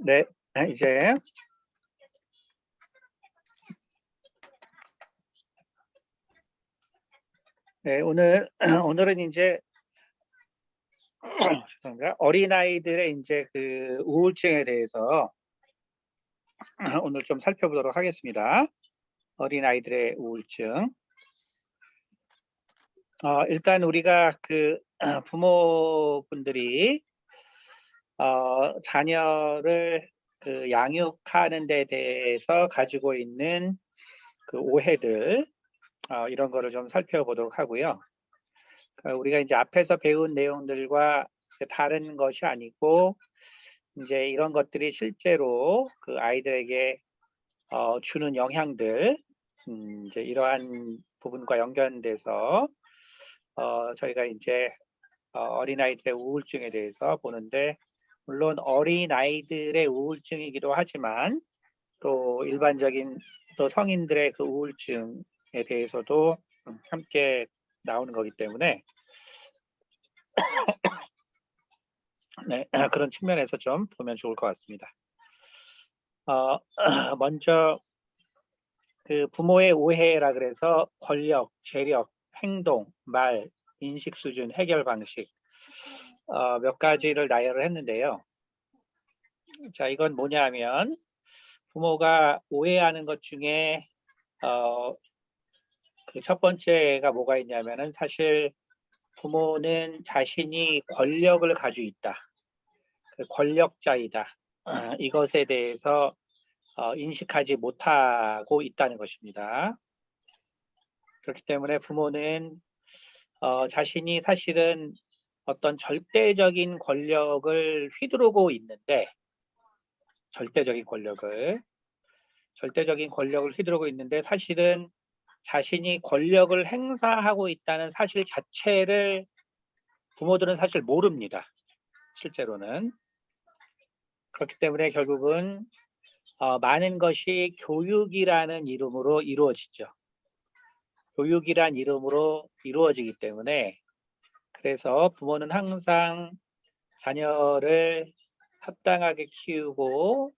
네, 이제 네, 오늘은 이제 죄송합니다. 어린아이들의 이제 그 우울증에 대해서 오늘 좀 살펴보도록 하겠습니다. 어린아이들의 우울증. 일단 우리가 그 부모분들이 자녀를 그 양육하는 데 대해서 가지고 있는 그 오해들 이런 거를 좀 살펴보도록 하고요. 우리가 이제 앞에서 배운 내용들과 다른 것이 아니고 이제 이런 것들이 실제로 그 아이들에게 주는 영향들 이제 이러한 부분과 연관돼서 저희가 이제 어린아이들의 우울증에 대해서 보는데, 물론 어린아이들의 우울증이기도 하지만 또 일반적인 또 성인들의 그 우울증에 대해서도 함께 나오는 거기 때문에 네, 그런 측면에서 좀 보면 좋을 것 같습니다. 먼저 그 부모의 오해라 그래서 권력, 재력, 행동, 말, 인식 수준, 해결 방식 몇 가지를 나열을 했는데요. 자, 이건 뭐냐면 부모가 오해하는 것 중에 그 첫 번째가 뭐가 있냐면은 사실 부모는 자신이 권력을 가지고 있다, 그 권력자이다, 이것에 대해서 인식하지 못하고 있다는 것입니다. 그렇기 때문에 부모는 자신이 사실은 어떤 절대적인 권력을 휘두르고 있는데, 절대적인 권력을 휘두르고 있는데 사실은 자신이 권력을 행사하고 있다는 사실 자체를 부모들은 사실 모릅니다. 실제로는. 그렇기 때문에 결국은 많은 것이 교육이라는 이름으로 이루어지죠. 교육이란 이름으로 이루어지기 때문에, 그래서 부모는 항상 자녀를 합당하게 키우고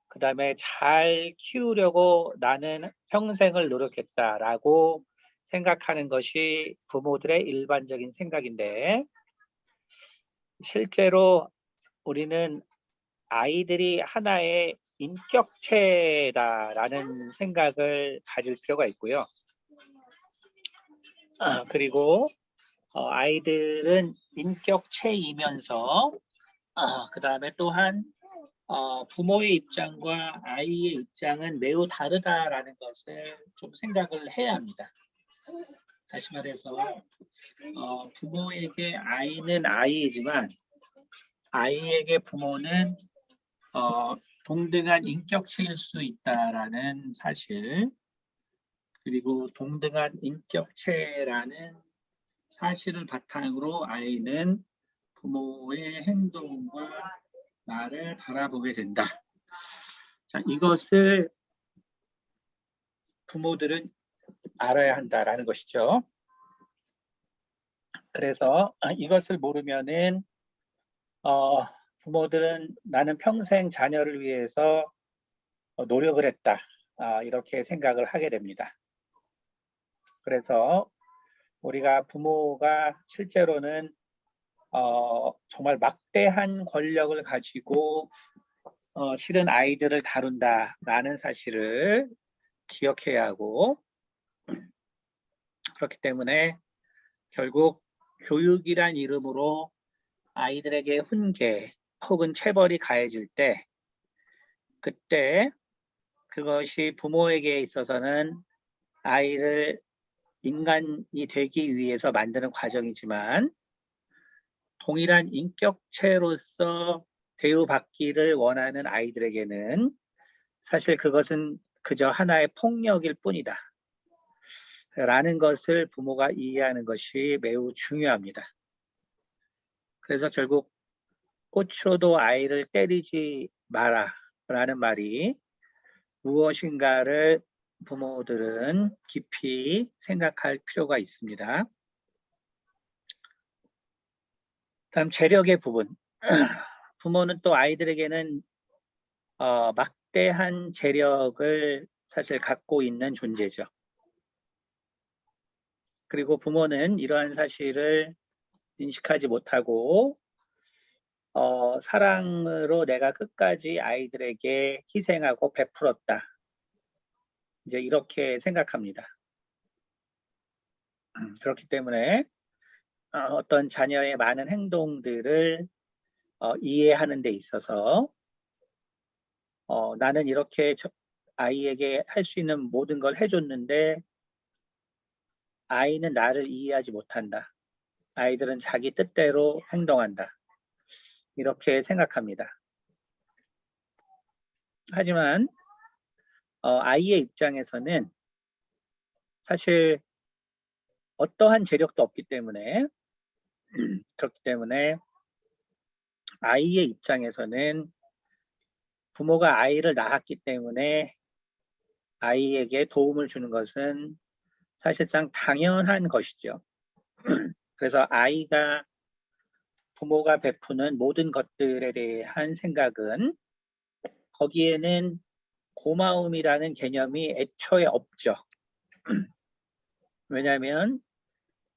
그 다음에 잘 키우려고 나는 평생을 노력했다라고 생각하는 것이 부모들의 일반적인 생각인데, 실제로 우리는 아이들이 하나의 인격체다라는 생각을 가질 필요가 있고요. 그리고 아이들은 인격체이면서 그 다음에 또한 부모의 입장과 아이의 입장은 매우 다르다라는 것을 좀 생각을 해야 합니다. 다시 말해서 부모에게 아이는 아이이지만 아이에게 부모는 동등한 인격체일 수 있다라는 사실, 그리고 동등한 인격체라는 사실을 바탕으로 아이는 부모의 행동과 말을 바라보게 된다. 자, 이것을 부모들은 알아야 한다라는 것이죠. 그래서 이것을 모르면은 부모들은 나는 평생 자녀를 위해서 노력을 했다, 이렇게 생각을 하게 됩니다. 그래서 우리가 부모가 실제로는 정말 막대한 권력을 가지고 실은 아이들을 다룬다라는 사실을 기억해야 하고, 그렇기 때문에 결국 교육이란 이름으로 아이들에게 훈계 혹은 체벌이 가해질 때, 그때 그것이 부모에게 있어서는 아이를 인간이 되기 위해서 만드는 과정이지만, 동일한 인격체로서 대우받기를 원하는 아이들에게는 사실 그것은 그저 하나의 폭력일 뿐이다 라는 것을 부모가 이해하는 것이 매우 중요합니다. 그래서 결국 꽃으로도 아이를 때리지 마라 라는 말이 무엇인가를 부모들은 깊이 생각할 필요가 있습니다. 다음 재력의 부분. 부모는 또 아이들에게는 막대한 재력을 사실 갖고 있는 존재죠. 그리고 부모는 이러한 사실을 인식하지 못하고 사랑으로 내가 끝까지 아이들에게 희생하고 베풀었다. 이제 이렇게 생각합니다. 그렇기 때문에 어떤 자녀의 많은 행동들을 이해하는 데 있어서 나는 이렇게 아이에게 할 수 있는 모든 걸 해줬는데 아이는 나를 이해하지 못한다. 아이들은 자기 뜻대로 행동한다. 이렇게 생각합니다. 하지만 아이의 입장에서는 사실 어떠한 재력도 없기 때문에 그렇기 때문에 아이의 입장에서는 부모가 아이를 낳았기 때문에 아이에게 도움을 주는 것은 사실상 당연한 것이죠. 그래서 아이가 부모가 베푸는 모든 것들에 대한 생각은 거기에는 고마움이라는 개념이 애초에 없죠. 왜냐하면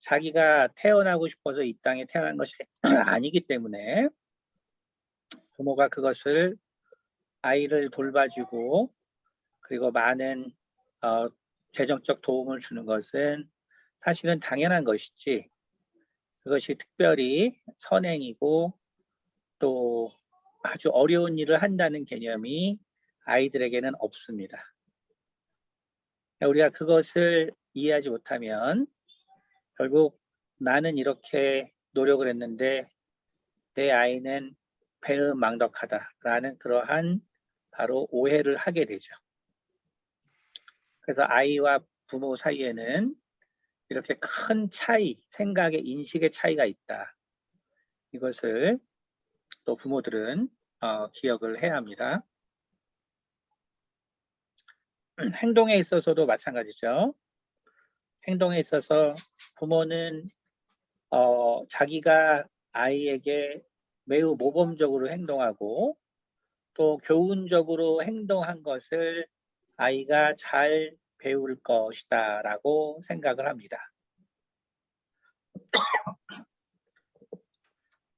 자기가 태어나고 싶어서 이 땅에 태어난 것이 아니기 때문에 부모가 그것을 아이를 돌봐주고 그리고 많은 재정적 도움을 주는 것은 사실은 당연한 것이지 그것이 특별히 선행이고 또 아주 어려운 일을 한다는 개념이 아이들에게는 없습니다. 우리가 그것을 이해하지 못하면 결국 나는 이렇게 노력을 했는데 내 아이는 배은망덕하다라는 그러한 바로 오해를 하게 되죠. 그래서 아이와 부모 사이에는 이렇게 큰 차이, 생각의 인식의 차이가 있다. 이것을 또 부모들은 기억을 해야 합니다. 행동에 있어서도 마찬가지죠. 행동에 있어서 부모는 자기가 아이에게 매우 모범적으로 행동하고 또 교훈적으로 행동한 것을 아이가 잘 배울 것이다 라고 생각을 합니다.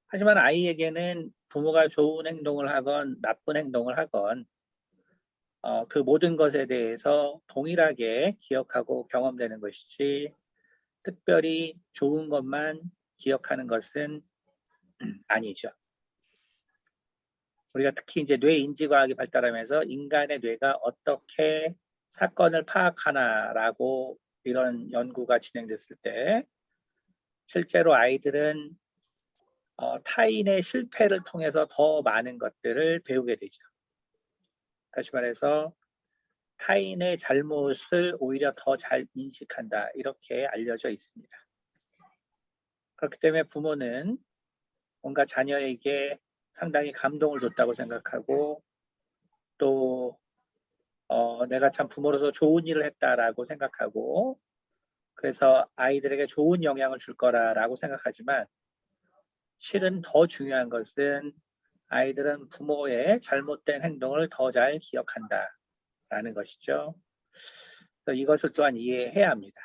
하지만 아이에게는 부모가 좋은 행동을 하건 나쁜 행동을 하건 그 모든 것에 대해서 동일하게 기억하고 경험되는 것이지 특별히 좋은 것만 기억하는 것은 아니죠. 우리가 특히 이제 뇌인지과학이 발달하면서 인간의 뇌가 어떻게 사건을 파악하나라고 이런 연구가 진행됐을 때 실제로 아이들은 타인의 실패를 통해서 더 많은 것들을 배우게 되죠. 다시 말해서 타인의 잘못을 오히려 더 잘 인식한다 이렇게 알려져 있습니다. 그렇기 때문에 부모는 뭔가 자녀에게 상당히 감동을 줬다고 생각하고 또 내가 참 부모로서 좋은 일을 했다라고 생각하고 그래서 아이들에게 좋은 영향을 줄 거라고 생각하지만 실은 더 중요한 것은 아이들은 부모의 잘못된 행동을 더 잘 기억한다라는 것이죠. 그래서 이것을 또한 이해해야 합니다.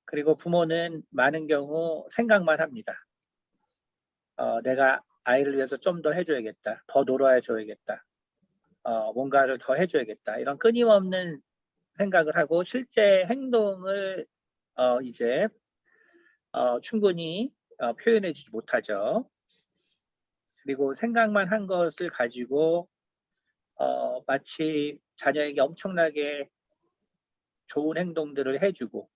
그리고 부모는 많은 경우 생각만 합니다. 내가 아이를 위해서 좀 더 해줘야겠다. 더 놀아줘야겠다. 뭔가를 더 해줘야겠다. 이런 끊임없는 생각을 하고 실제 행동을 이제 충분히 표현해 주지 못하죠. 그리고 생각만 한 것을 가지고 마치 자녀에게 엄청나게 좋은 행동들을 해주고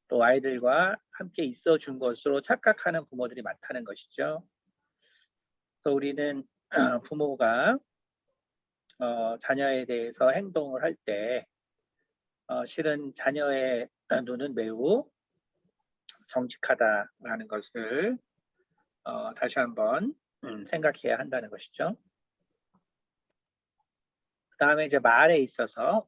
또 아이들과 함께 있어 준 것으로 착각하는 부모들이 많다는 것이죠. 그래서 우리는 부모가 자녀에 대해서 행동을 할 때 실은 자녀의 눈은 매우 정직하다라는 것을 다시 한번 생각해야 한다는 것이죠. 그 다음에 이제 말에 있어서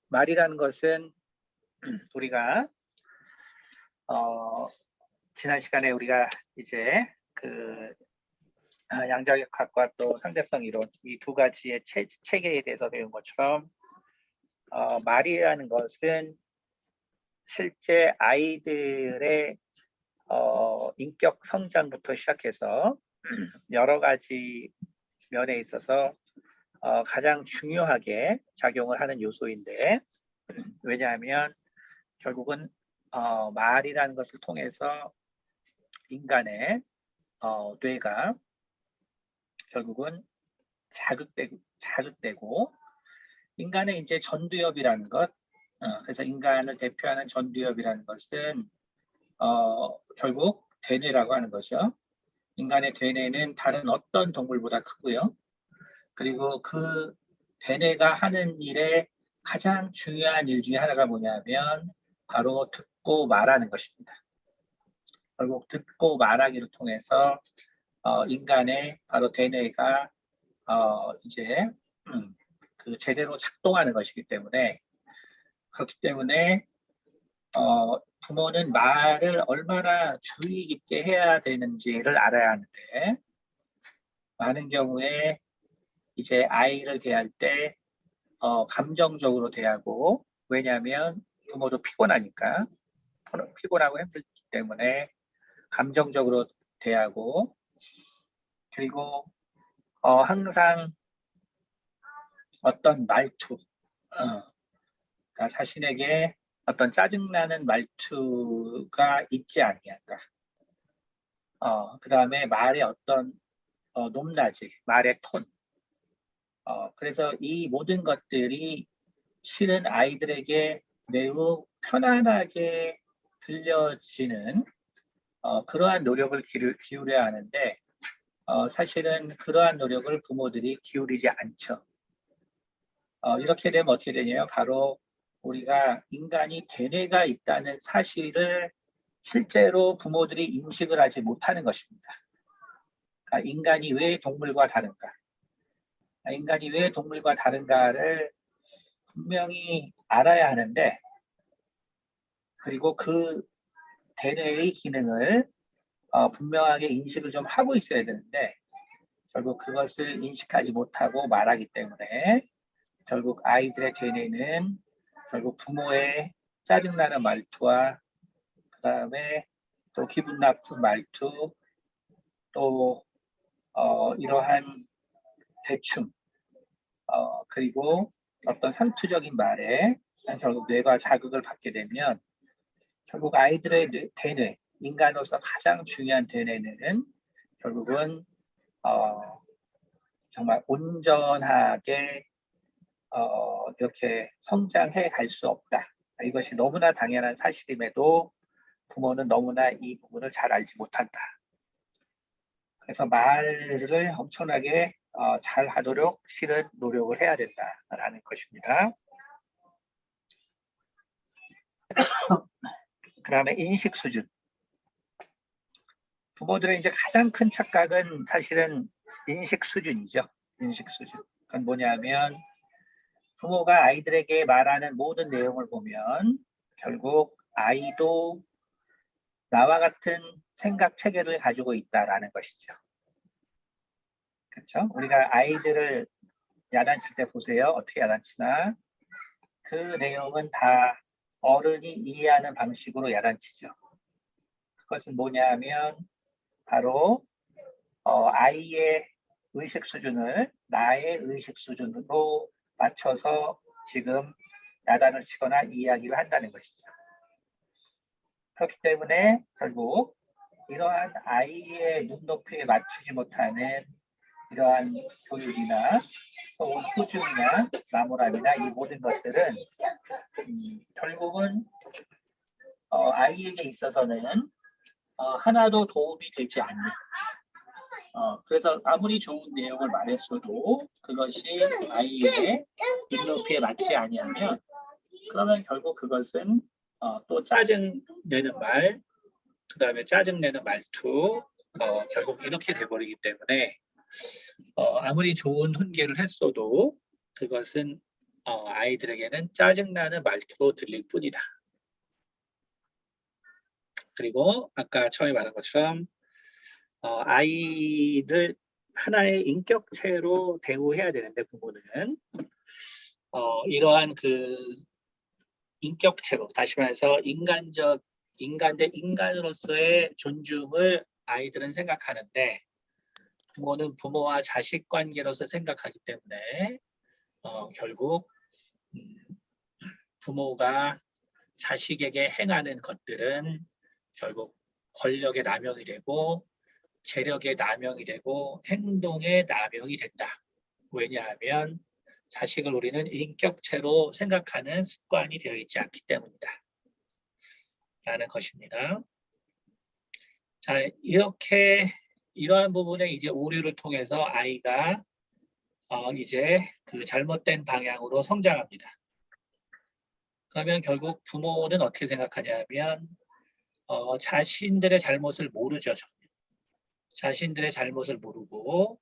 말이라는 것은 우리가 지난 시간에 우리가 이제 그 양자역학과 또 상대성 이론 이 두 가지의 체계에 대해서 배운 것처럼 말이라는 것은 실제 아이들의 인격 성장부터 시작해서 여러 가지 면에 있어서 가장 중요하게 작용을 하는 요소인데 왜냐하면 결국은 말이라는 것을 통해서 인간의 뇌가 결국은 자극되고 인간의 이제 전두엽이라는 것 그래서 인간을 대표하는 전두엽이라는 것은 결국 대뇌라고 하는 거죠. 인간의 대뇌는 다른 어떤 동물보다 크고요. 그리고 그 대뇌가 하는 일에 가장 중요한 일 중에 하나가 뭐냐면 바로 듣고 말하는 것입니다. 결국 듣고 말하기를 통해서 인간의 바로 대뇌가 이제 그 제대로 작동하는 것이기 때문에 그렇기 때문에 부모는 말을 얼마나 주의 깊게 해야 되는지를 알아야 하는데 많은 경우에 이제 아이를 대할 때 감정적으로 대하고 왜냐하면 부모도 피곤하니까 피곤하고 힘들기 때문에 감정적으로 대하고 그리고 항상 어떤 말투 그러니까 자신에게 어떤 짜증나는 말투가 있지 아니할까. 그 다음에 말의 어떤 높낮이, 말의 톤. 그래서 이 모든 것들이 실은 아이들에게 매우 편안하게 들려지는 그러한 노력을 기울여야 하는데 사실은 그러한 노력을 부모들이 기울이지 않죠. 이렇게 되면 어떻게 되냐면 바로 우리가 인간이 대뇌가 있다는 사실을 실제로 부모들이 인식을 하지 못하는 것입니다. 그러니까 인간이 왜 동물과 다른가? 인간이 왜 동물과 다른가를 분명히 알아야 하는데 그리고 그 대뇌의 기능을 분명하게 인식을 좀 하고 있어야 되는데 결국 그것을 인식하지 못하고 말하기 때문에 결국 아이들의 대뇌는 결국 부모의 짜증나는 말투와 그 다음에 또 기분 나쁜 말투 또 이러한 대충 그리고 어떤 상투적인 말에 결국 뇌가 자극을 받게 되면 결국 아이들의 대뇌 인간으로서 가장 중요한 대뇌는 결국은 정말 온전하게 이렇게 성장해 갈 수 없다. 이것이 너무나 당연한 사실임에도 부모는 너무나 이 부분을 잘 알지 못한다. 그래서 말을 엄청나게 잘 하도록 실은 노력을 해야 된다라는 것입니다. 그 다음에 인식 수준. 부모들의 이제 가장 큰 착각은 사실은 인식 수준이죠. 인식 수준. 그건 뭐냐면 부모가 아이들에게 말하는 모든 내용을 보면 결국 아이도 나와 같은 생각 체계를 가지고 있다라는 것이죠. 그렇죠? 우리가 아이들을 야단칠 때 보세요. 어떻게 야단치나? 그 내용은 다 어른이 이해하는 방식으로 야단치죠. 그것은 뭐냐면 바로 아이의 의식 수준을 나의 의식 수준으로 맞춰서 지금 야단을 치거나 이야기를 한다는 것이죠. 그렇기 때문에 결국 이러한 아이의 눈높이에 맞추지 못하는 이러한 교육이나 또 꾸준이나 나무람이나 이 모든 것들은 결국은 아이에게 있어서는 하나도 도움이 되지 않는 그래서 아무리 좋은 내용을 말했어도 그것이 아이의 눈높이에 맞지 아니하면 그러면 결국 그것은 또 짜증내는 말, 그 다음에 짜증내는 말투 결국 이렇게 돼버리기 때문에 아무리 좋은 훈계를 했어도 그것은 아이들에게는 짜증나는 말투로 들릴 뿐이다. 그리고 아까 처음에 말한 것처럼 아이를 하나의 인격체로 대우해야 되는데 부모는 이러한 그 인격체로, 다시 말해서 인간 대 인간으로서의 존중을 아이들은 생각하는데 부모는 부모와 자식 관계로서 생각하기 때문에 결국 부모가 자식에게 행하는 것들은 결국 권력의 남용이 되고 재력의 남용이 되고 행동의 남용이 된다. 왜냐하면 자식을 우리는 인격체로 생각하는 습관이 되어 있지 않기 때문이다. 라는 것입니다. 자, 이러한 부분에 이제 오류를 통해서 아이가 이제 그 잘못된 방향으로 성장합니다. 그러면 결국 부모는 어떻게 생각하냐면 자신들의 잘못을 모르죠. 자신들의 잘못을 모르고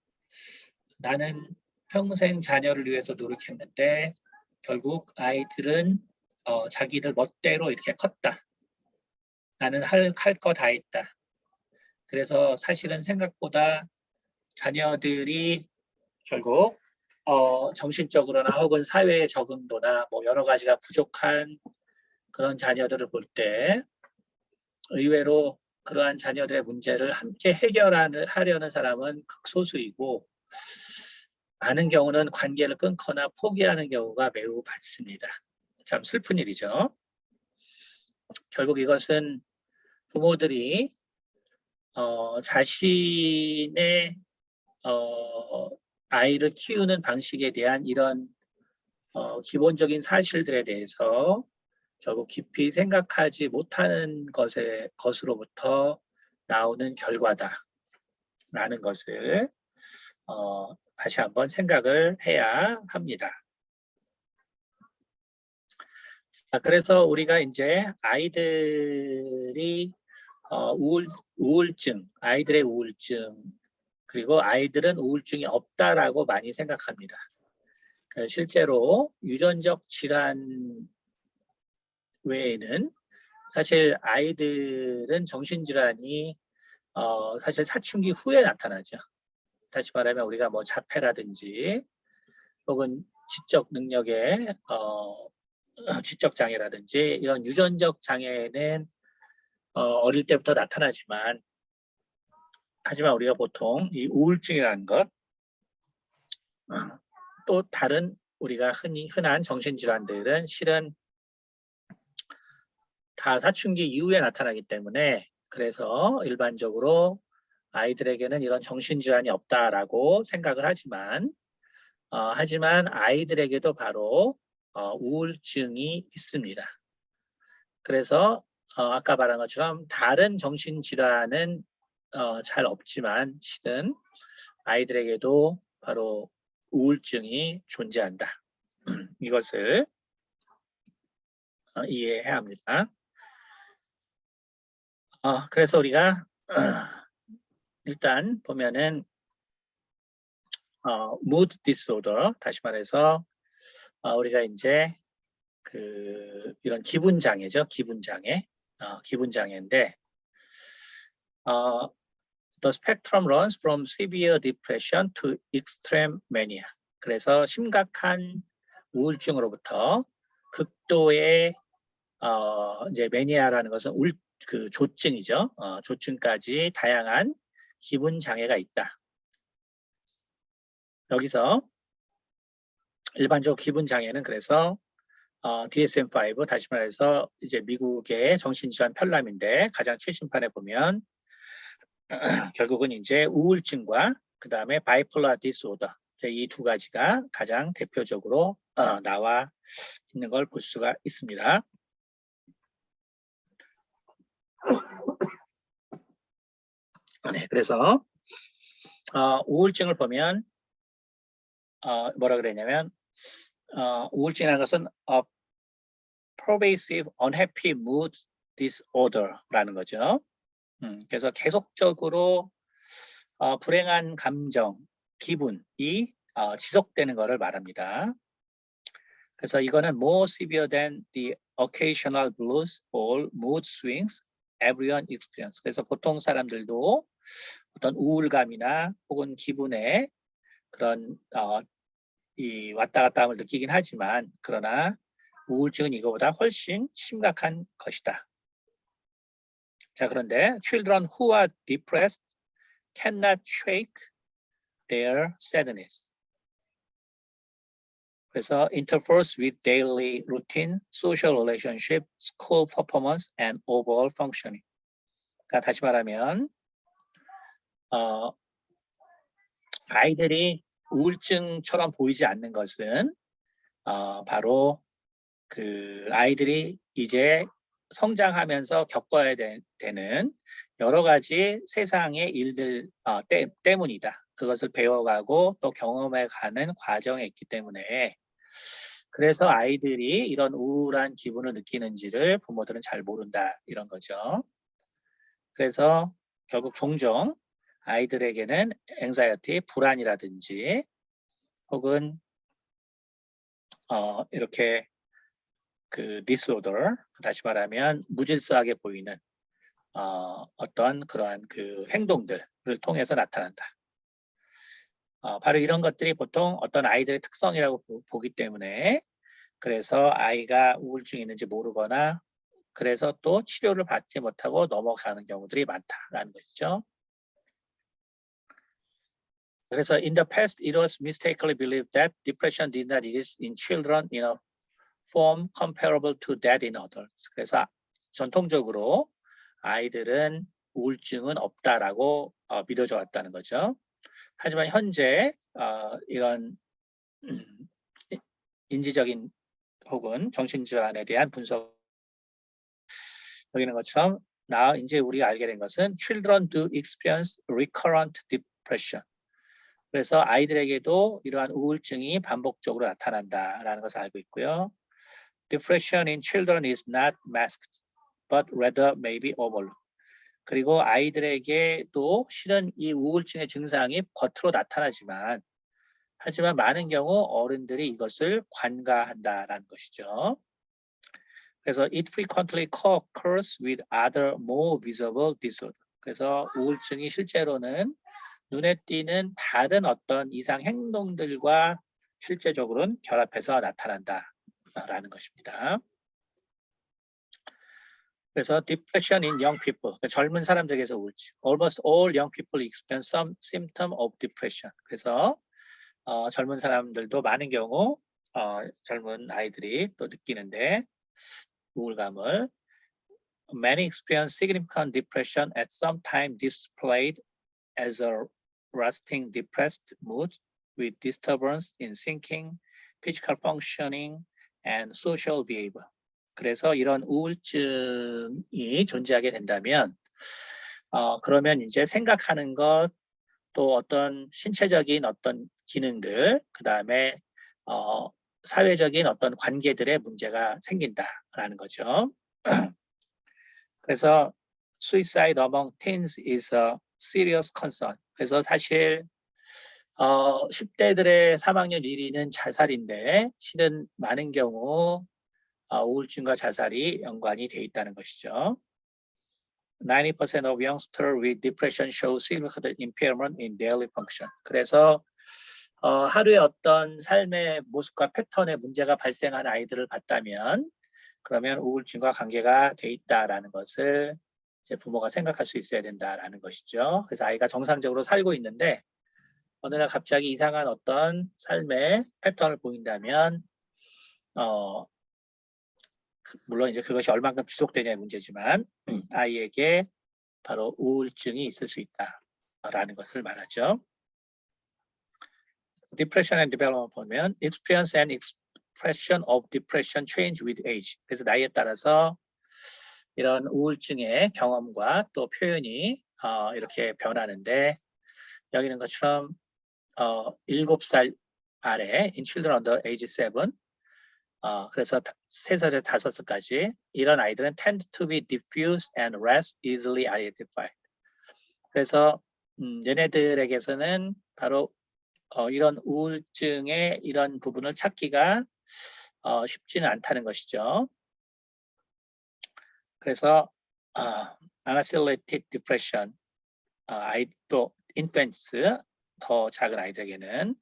나는 평생 자녀를 위해서 노력했는데 결국 아이들은 자기들 멋대로 이렇게 컸다. 나는 할 거 다 했다. 그래서 사실은 생각보다 자녀들이 결국 정신적으로나 혹은 사회의 적응도나 뭐 여러 가지가 부족한 그런 자녀들을 볼 때 의외로 그러한 자녀들의 문제를 함께 해결하려는 사람은 극소수이고 많은 경우는 관계를 끊거나 포기하는 경우가 매우 많습니다. 참 슬픈 일이죠. 결국 이것은 부모들이 자신의 아이를 키우는 방식에 대한 이런 기본적인 사실들에 대해서 결국 깊이 생각하지 못하는 것으로부터 나오는 결과다라는 것을 다시 한번 생각을 해야 합니다. 그래서 우리가 이제 아이들이 우울증, 아이들의 우울증, 그리고 아이들은 우울증이 없다라고 많이 생각합니다. 실제로 유전적 질환 외에는 사실 아이들은 정신질환이 사실 사춘기 후에 나타나죠. 다시 말하면 우리가 뭐 자폐라든지 혹은 지적 능력의 지적 장애라든지 이런 유전적 장애는 어릴 때부터 나타나지만 하지만 우리가 보통 이 우울증이라는 것 또 다른 우리가 흔한 정신질환들은 실은 다 사춘기 이후에 나타나기 때문에 그래서 일반적으로 아이들에게는 이런 정신질환이 없다라고 생각을 하지만 아이들에게도 바로 우울증이 있습니다. 그래서 아까 말한 것처럼 다른 정신질환은 잘 없지만 실은 아이들에게도 바로 우울증이 존재한다. 이것을 이해해야 합니다. 그래서 우리가 일단 보면은 mood disorder, 다시 말해서 우리가 이제 이런 기분 장애죠. 기분 장애인데 the spectrum runs from severe depression to extreme mania. 그래서 심각한 우울증으로부터 극도의 이제 매니아라는 것은 조증이죠. 조증까지 다양한 기분 장애가 있다. 여기서 일반적으로 기분 장애는 그래서 DSM-5 다시 말해서 이제 미국의 정신질환 편람인데 가장 최신판에 보면 결국은 이제 우울증과 그 다음에 바이폴라 디스오더 이 두 가지가 가장 대표적으로 나와 있는 걸 볼 수가 있습니다. 네, 그래서 우울증을 보면 뭐라 그랬냐면 우울증이라는 것은 pervasive unhappy mood disorder라는 거죠. 그래서 계속적으로 불행한 감정, 기분이 지속되는 것을 말합니다. 그래서 이거는 more severe than the occasional blues or mood swings everyone experience. 그래서 보통 사람들도 어떤 우울감이나 혹은 기분에 그런 이 왔다 갔다 함을 느끼긴 하지만 그러나 우울증은 이거보다 훨씬 심각한 것이다. 자, 그런데 children who are depressed cannot shake their sadness. 그래서 interferes with daily routine, social relationship, school performance, and overall functioning. 그러니까 다시 말하면 아이들이 우울증처럼 보이지 않는 것은 바로 그 아이들이 이제 성장하면서 겪어야 되는 여러 가지 세상의 일들 때문이다. 그것을 배워가고 또 경험해가는 과정에 있기 때문에 그래서 아이들이 이런 우울한 기분을 느끼는지를 부모들은 잘 모른다 이런 거죠. 그래서 결국 종종 아이들에게는 anxiety, 불안이라든지 혹은 이렇게 그 disorder, 다시 말하면 무질서하게 보이는 어떤 그러한 그 행동들을 통해서 나타난다. 바로 이런 것들이 보통 어떤 아이들의 특성이라고 보기 때문에 그래서 아이가 우울증이 있는지 모르거나 그래서 또 치료를 받지 못하고 넘어가는 경우들이 많다라는 것이죠. 그래서 in the past, it was mistakenly believed that depression did not exist in children in a form comparable to that in adults. 그래서 전통적으로 아이들은 우울증은 없다라고 믿어져 왔다는 거죠. 하지만 현재 이런 인지적인 혹은 정신질환에 대한 분석 여기는 것처럼 이제 우리가 알게 된 것은 children do experience recurrent depression. 그래서 아이들에게도 이러한 우울증이 반복적으로 나타난다라는 것을 알고 있고요. Depression in children is not masked, but rather may be overlooked. 그리고 아이들에게도 실은 이 우울증의 증상이 겉으로 나타나지만 하지만 많은 경우 어른들이 이것을 관가한다라는 것이죠. 그래서 it frequently co-occurs with other more visible disorder. 그래서 우울증이 실제로는 눈에 띄는 다른 어떤 이상 행동들과 실제적으로는 결합해서 나타난다라는 것입니다. 그래서 depression in young people, 젊은 사람들에게서 우울증. Almost all young people experience some symptom of depression. 그래서 젊은 사람들도 많은 경우 젊은 아이들이 또 느끼는데 우울감을 Many experience significant depression at some time displayed as a resting depressed mood with disturbance in thinking, physical functioning, and social behavior. 그래서 이런 우울증이 존재하게 된다면 그러면 이제 생각하는 것, 또 어떤 신체적인 어떤 기능들, 그 다음에 사회적인 어떤 관계들의 문제가 생긴다라는 거죠. 그래서 suicide among teens is a serious concern. 그래서 사실 10대들의 사망률 1위는 자살인데 실은 많은 경우 우울증과 자살이 연관이 돼 있다는 것이죠. 90% of youngsters with depression show significant impairment in daily function. 그래서 하루의 어떤 삶의 모습과 패턴에 문제가 발생한 아이들을 봤다면 그러면 우울증과 관계가 돼 있다라는 것을 이제 부모가 생각할 수 있어야 된다라는 것이죠. 그래서 아이가 정상적으로 살고 있는데 어느 날 갑자기 이상한 어떤 삶의 패턴을 보인다면 물론 이제 그것이 얼만큼 지속되냐의 문제지만 아이에게 바로 우울증이 있을 수 있다라는 것을 말하죠. Depression and development 보면 experience and expression of depression change with age. 그래서 나이에 따라서 이런 우울증의 경험과 또 표현이 이렇게 변하는데 여기는 것처럼 7살 아래 in children under age 7 그래서 3살에서 5살까지 이런 아이들은 tend to be diffuse and less easily identified. 그래서 얘네들에게서는 바로 이런 우울증의 이런 부분을 찾기가 쉽지는 않다는 것이죠. 그래서 anxiolytic depression 또 infants 더 작은 아이들에게는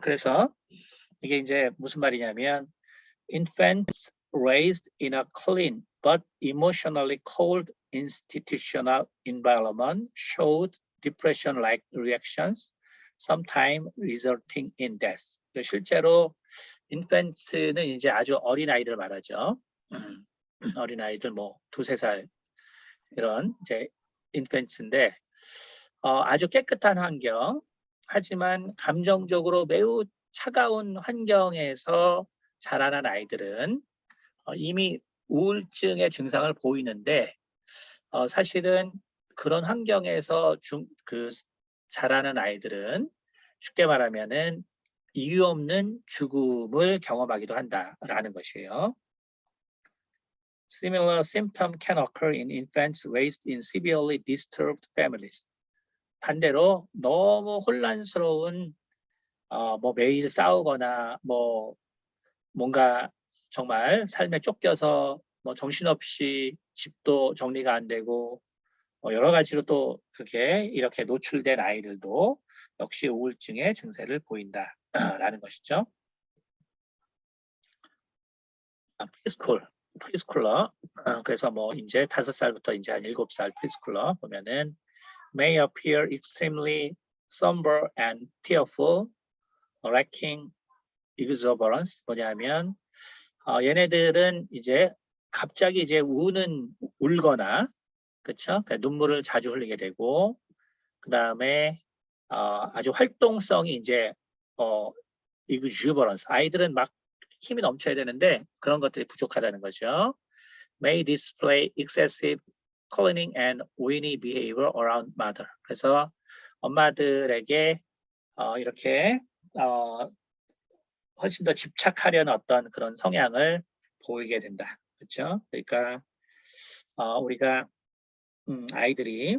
그래서 이게 이제 무슨 말이냐면 infants raised in a clean but emotionally cold institutional environment showed depression-like reactions, sometimes resulting in death. 실제로 infants는 이제 아주 어린 아이들 말하죠. 어린 아이들 뭐 2~3살 이런 이제 infants인데 아주 깨끗한 환경, 하지만 감정적으로 매우 차가운 환경에서 자라난 아이들은 이미 우울증의 증상을 보이는데 사실은 그런 환경에서 자라는 아이들은 쉽게 말하면은 이유 없는 죽음을 경험하기도 한다라는 것이에요. Similar symptoms can occur in infants raised in severely disturbed families. 반대로 너무 혼란스러운 뭐 매일 싸우거나 뭐 뭔가 정말 삶에 쫓겨서 뭐 정신없이 집도 정리가 안 되고 여러 가지로 또 이렇게 노출된 아이들도 역시 우울증의 증세를 보인다라는 것이죠. 프리스쿨러. 그래서 뭐 이제 5살부터 이제 한 7살 프리스쿨러 보면은 may appear extremely somber and tearful, lacking exuberance. 뭐냐면 얘네들은 이제 갑자기 이제 울거나 그렇죠? 눈물을 자주 흘리게 되고 그 다음에 아주 활동성이 이제 exuberance. 아이들은 막 힘이 넘쳐야 되는데 그런 것들이 부족하다는 거죠. May display excessive cleaning and whiny behavior around mother. 그래서 엄마들에게 이렇게 훨씬 더 집착하려는 어떤 그런 성향을 보이게 된다. 그렇죠? 그러니까 우리가 아이들이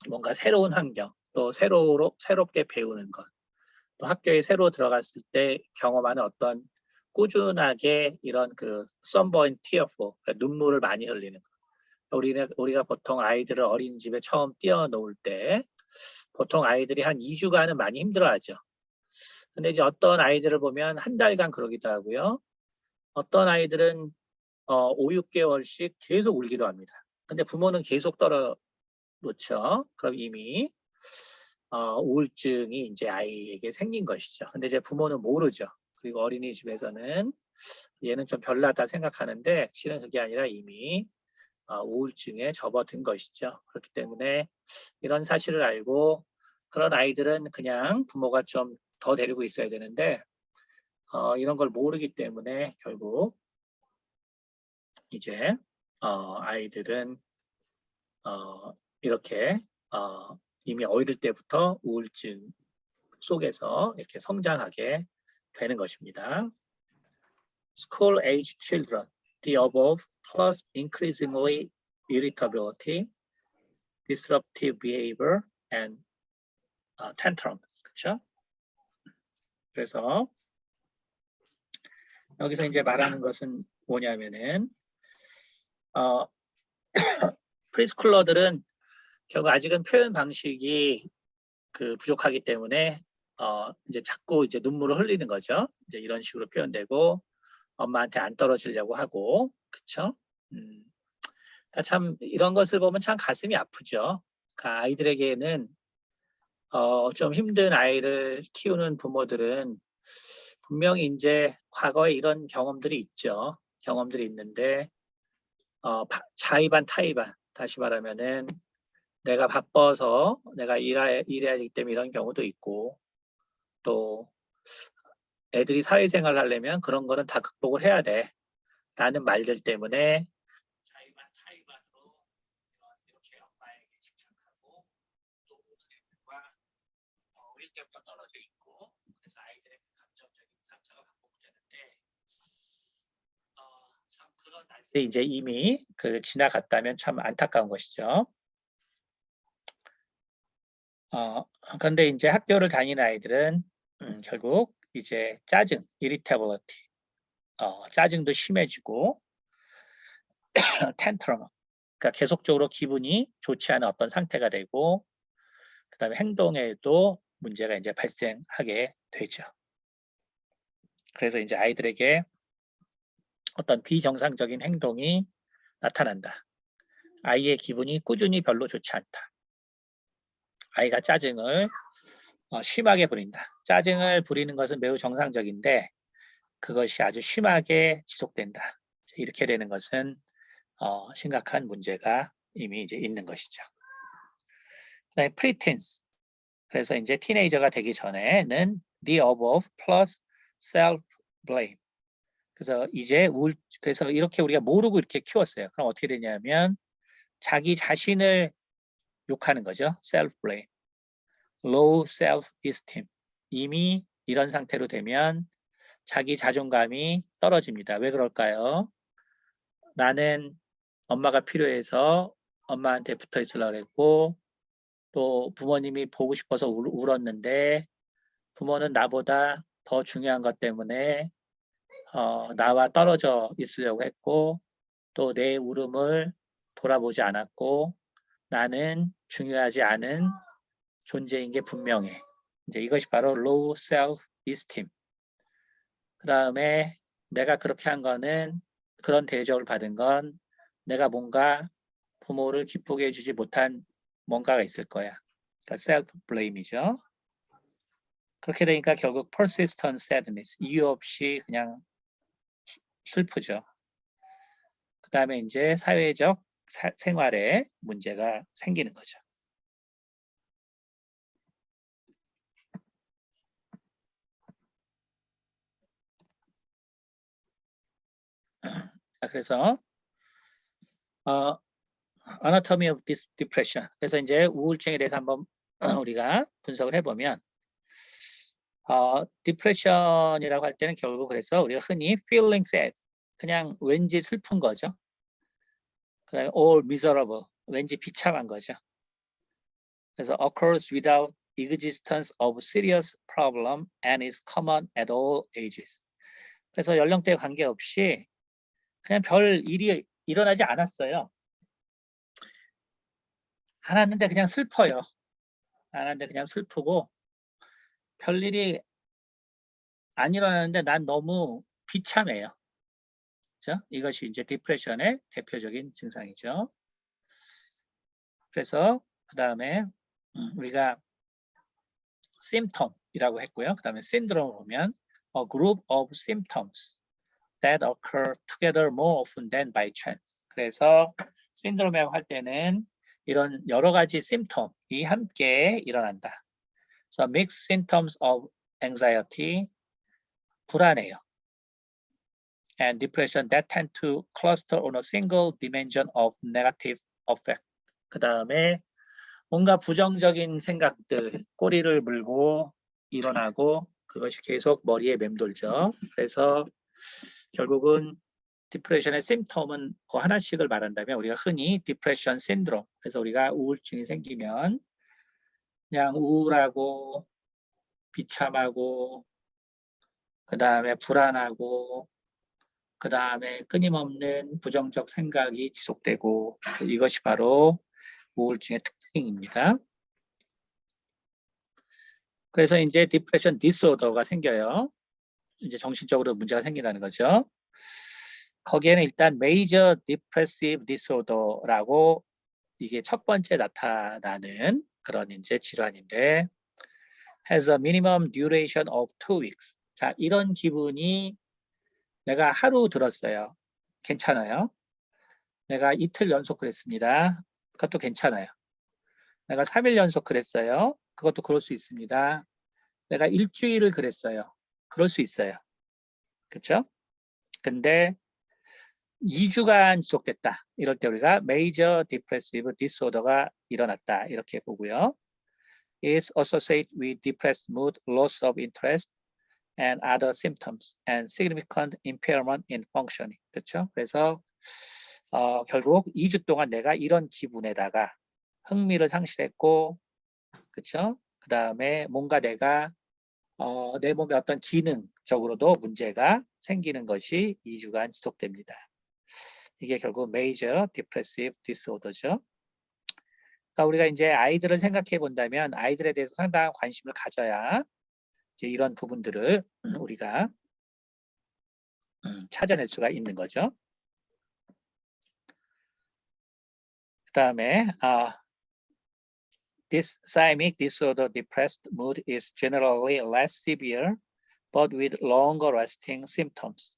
뭔가 새로운 환경, 또 새롭게 배우는 것, 또 학교에 새로 들어갔을 때 경험하는 어떤 꾸준하게 이런 somber and tearful, 눈물을 많이 흘리는 것. 우리가 보통 아이들을 어린이집에 처음 띄워놓을 때 보통 아이들이 한 2주간은 많이 힘들어하죠. 근데 이제 어떤 아이들을 보면 한 달간 그러기도 하고요. 어떤 아이들은 5~6개월씩 계속 울기도 합니다. 근데 부모는 계속 떨어놓죠. 그럼 이미 우울증이 이제 아이에게 생긴 것이죠. 근데 이제 부모는 모르죠. 그리고 어린이집에서는 얘는 좀 별나다 생각하는데 실은 그게 아니라 이미 우울증에 접어든 것이죠. 그렇기 때문에 이런 사실을 알고 그런 아이들은 그냥 부모가 좀 더 데리고 있어야 되는데 이런 걸 모르기 때문에 결국 이제 아이들은 이렇게 이미 어릴 때부터 우울증 속에서 이렇게 성장하게 되는 것입니다. School age children, the above plus increasingly irritability, disruptive behavior, and tantrums. 그렇죠? 그래서 여기서 이제 말하는 것은 뭐냐면은 프리스쿨러들은 결국 아직은 표현 방식이 부족하기 때문에 이제 자꾸 이제 눈물을 흘리는 거죠. 이제 이런 식으로 표현되고 엄마한테 안 떨어지려고 하고 그렇죠? 참 이런 것을 보면 참 가슴이 아프죠. 그러니까 아이들에게는 좀 힘든 아이를 키우는 부모들은 분명히 이제 과거에 이런 경험들이 있죠. 경험들이 있는데 자의반 타의반 다시 말하면은 내가 바빠서 내가 일해야 하기 때문에 이런 경우도 있고 또 애들이 사회생활을 하려면 그런 거는 다 극복을 해야 돼 라는 말들 때문에 자의반 타의반으로 이렇게 엄마에게 집착하고 또 모든 애들과 어릴 때부터 떨어져 있고 그래서 아이들의 감정적인 상처가 반복되는데 참 그런 날들이 이제 이미 지나갔다면 참 안타까운 것이죠. 그런데 이제 학교를 다니는 아이들은 결국 이제 짜증, irritability, 짜증도 심해지고 tantrum, 그러니까 계속적으로 기분이 좋지 않은 어떤 상태가 되고 그다음에 행동에도 문제가 이제 발생하게 되죠. 그래서 이제 아이들에게 어떤 비정상적인 행동이 나타난다. 아이의 기분이 꾸준히 별로 좋지 않다. 아이가 짜증을 심하게 부린다. 짜증을 부리는 것은 매우 정상적인데 그것이 아주 심하게 지속된다. 이렇게 되는 것은 심각한 문제가 이미 이제 있는 것이죠. 그다음에 preteens. 그래서 이제 티네이저가 되기 전에는 the above plus self blame. 그래서 이제 그래서 이렇게 우리가 모르고 이렇게 키웠어요. 그럼 어떻게 되냐면 자기 자신을 욕하는 거죠. self blame. low self esteem. 이미 이런 상태로 되면 자기 자존감이 떨어집니다. 왜 그럴까요? 나는 엄마가 필요해서 엄마한테 붙어 있으려고 했고 또 부모님이 보고 싶어서 울었는데 부모는 나보다 더 중요한 것 때문에 나와 떨어져 있으려고 했고 또 내 울음을 돌아보지 않았고 나는 중요하지 않은 존재인 게 분명해. 이제 이것이 바로 low self esteem. 그 다음에 내가 그렇게 한 거는 그런 대접을 받은 건 내가 뭔가 부모를 기쁘게 해주지 못한 뭔가가 있을 거야. 그러니까 self blame이죠. 그렇게 되니까 결국 persistent sadness, 이유 없이 그냥 슬프죠. 그 다음에 이제 사회적 생활에 문제가 생기는 거죠. 그래서 anatomy of depression. 그래서 이제 우울증에 대해서 한번 우리가 분석을 해보면 depression이라고 할 때는 결국 그래서 우리가 흔히 feeling sad, 그냥 왠지 슬픈 거죠. 그다음에 all miserable, 왠지 비참한 거죠. 그래서 occurs without existence of serious problem and is common at all ages. 그래서 연령대에 관계없이 그냥 별 일이 일어나지 않았어요. 안 왔는데 그냥 슬퍼요. 안 왔는데 그냥 슬프고 별일이 안 일어나는데 난 너무 비참해요. 그렇죠? 이것이 이제 디프레션의 대표적인 증상이죠. 그래서 그 다음에 우리가 symptom이라고 했고요. 그 다음에 syndrome을 보면 a group of symptoms that occur together more often than by chance. 그래서 신드롬이라고 할 때는 이런 여러 가지 symptom이 함께 일어난다. So mixed symptoms of anxiety, 불안해요. And depression that tend to cluster on a single dimension of negative effect. 그 다음에 뭔가 부정적인 생각들, 꼬리를 물고 일어나고 그것이 계속 머리에 맴돌죠. 그래서 결국은 디프레션의 심텀은 그 하나씩을 말한다면 우리가 흔히 디프레션 신드롬, 그래서 우리가 우울증이 생기면 그냥 우울하고 비참하고 그 다음에 불안하고 그 다음에 끊임없는 부정적 생각이 지속되고 이것이 바로 우울증의 특징입니다. 그래서 이제 디프레션 디스오더가 생겨요. 이제 정신적으로 문제가 생긴다는 거죠. 거기에는 일단 메이저 디프레시브 디스오더라고 이게 첫 번째 나타나는 그런 이제 질환인데 has a minimum duration of 2 weeks. 자, 이런 기분이 내가 하루 들었어요. 괜찮아요. 내가 이틀 연속 그랬습니다. 그것도 괜찮아요. 내가 3일 연속 그랬어요. 그것도 그럴 수 있습니다. 내가 일주일을 그랬어요. 그럴 수 있어요. 그렇죠? 근데 2주간 지속됐다. 이럴 때 우리가 Major Depressive Disorder가 일어났다. 이렇게 보고요. is associated with depressed mood, loss of interest, and other symptoms, and significant impairment in functioning. 그렇죠? 그래서 결국 2주 동안 내가 이런 기분에다가 흥미를 상실했고, 그렇죠? 그 다음에 뭔가 내가 내 몸의 어떤 기능적으로도 문제가 생기는 것이 2주간 지속됩니다. 이게 결국 Major Depressive Disorder죠. 그러니까 우리가 이제 아이들을 생각해 본다면 아이들에 대해서 상당한 관심을 가져야 이제 이런 부분들을 우리가 찾아낼 수가 있는 거죠. 그 다음에 This thymic disorder depressed mood is generally less severe but with longer lasting symptoms.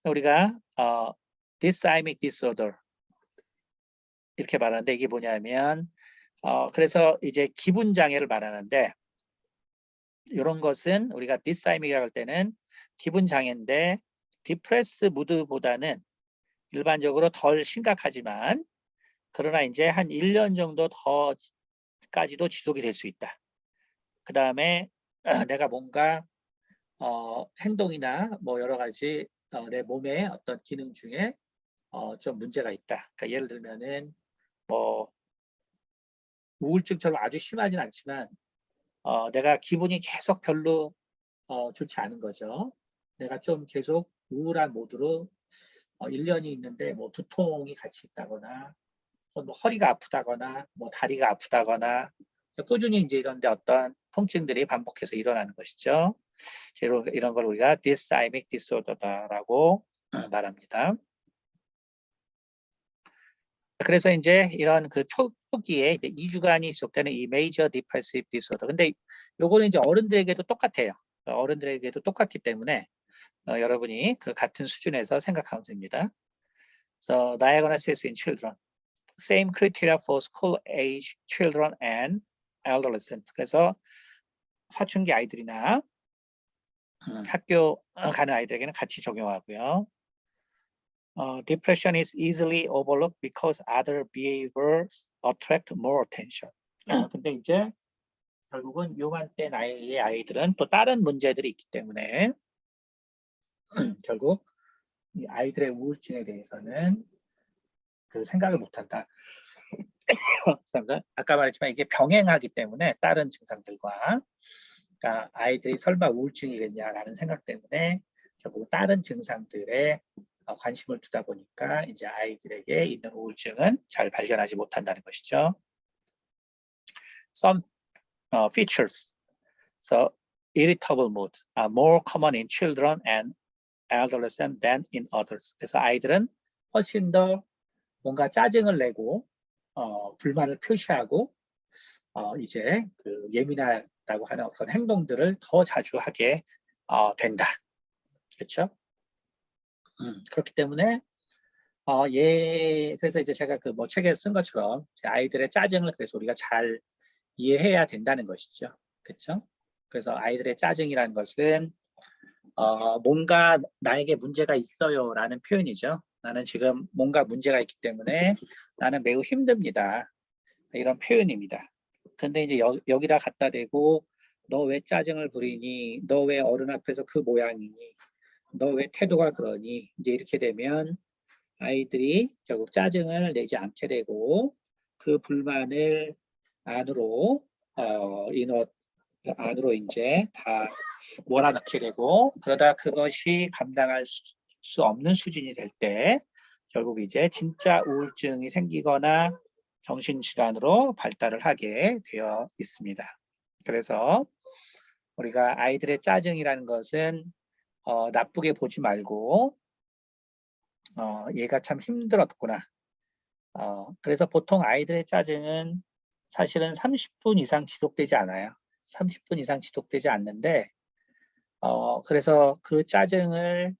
우리가 this thymic disorder 이렇게 말하는데 이게 뭐냐면 그래서 이제 기분 장애를 말하는데 이런 것은 우리가 디스타임이라고 할 때는 기분 장애인데 디프레스 무드보다는 일반적으로 덜 심각하지만 그러나 이제 한 1년 정도 더까지도 지속이 될 수 있다. 그 다음에 내가 뭔가 행동이나 뭐 여러 가지 내 몸의 어떤 기능 중에 좀 문제가 있다. 그러니까 예를 들면은 뭐 우울증처럼 아주 심하진 않지만 내가 기분이 계속 별로 좋지 않은 거죠. 내가 좀 계속 우울한 모드로 1년이 있는데 뭐 두통이 같이 있다거나 뭐 허리가 아프다거나 뭐 다리가 아프다거나 꾸준히 이제 이런데 어떤 통증들이 반복해서 일어나는 것이죠. 이런 걸 우리가 dysthymic disorder다라고 말합니다. 그래서 이제 이런 그 초기에 이제 2주간이 지속되는 이 major depressive disorder. 근데 요거는 이제 어른들에게도 똑같아요. 어른들에게도 똑같기 때문에 여러분이 그 같은 수준에서 생각하면 됩니다. So diagnosis in children. Same criteria for school age children and adolescents. 그래서 사춘기 아이들이나 학교 가는 아이들에게는 같이 적용하고요. Depression is easily overlooked because other behaviors attract more attention. 근데 이제 결국은 요맘때 나이의 아이들은 또 다른 문제들이 있기 때문에 결국 이 아이들의 우울증에 대해서는 그 생각을 못한다. 아까 말했지만 이게 병행하기 때문에 다른 증상들과 그러니까 아이들이 설마 우울증이겠냐라는 생각 때문에 결국 다른 증상들에 관심을 두다 보니까 이제 아이들에게 있는 우울증은 잘 발견하지 못한다는 것이죠. Some features, so irritable mood, are more common in children and adolescents than in others. 그래서 아이들은 훨씬 더 뭔가 짜증을 내고 불만을 표시하고 이제 그 예민하다고 하는 그런 행동들을 더 자주 하게 된다. 그렇죠? 그렇기 때문에 그래서 이제 제가 그 뭐 책에 쓴 것처럼 아이들의 짜증을 그래서 우리가 잘 이해해야 된다는 것이죠. 그렇죠? 그래서 아이들의 짜증이라는 것은 뭔가 나에게 문제가 있어요라는 표현이죠. 나는 지금 뭔가 문제가 있기 때문에 나는 매우 힘듭니다. 이런 표현입니다. 근데 이제 여기다 갖다 대고 너 왜 짜증을 부리니? 너 왜 어른 앞에서 그 모양이니? 너 왜 태도가 그러니? 이제 이렇게 되면 아이들이 결국 짜증을 내지 않게 되고 그 불만을 안으로 안으로 이제 다 몰아넣게 되고 그러다 그것이 감당할 수 없는 수준이 될 때 결국 이제 진짜 우울증이 생기거나 정신질환으로 발달을 하게 되어 있습니다. 그래서 우리가 아이들의 짜증이라는 것은 나쁘게 보지 말고 얘가 참 힘들었구나. 그래서 보통 아이들의 짜증은 사실은 30분 이상 지속되지 않아요. 30분 이상 지속되지 않는데 그래서 그 짜증을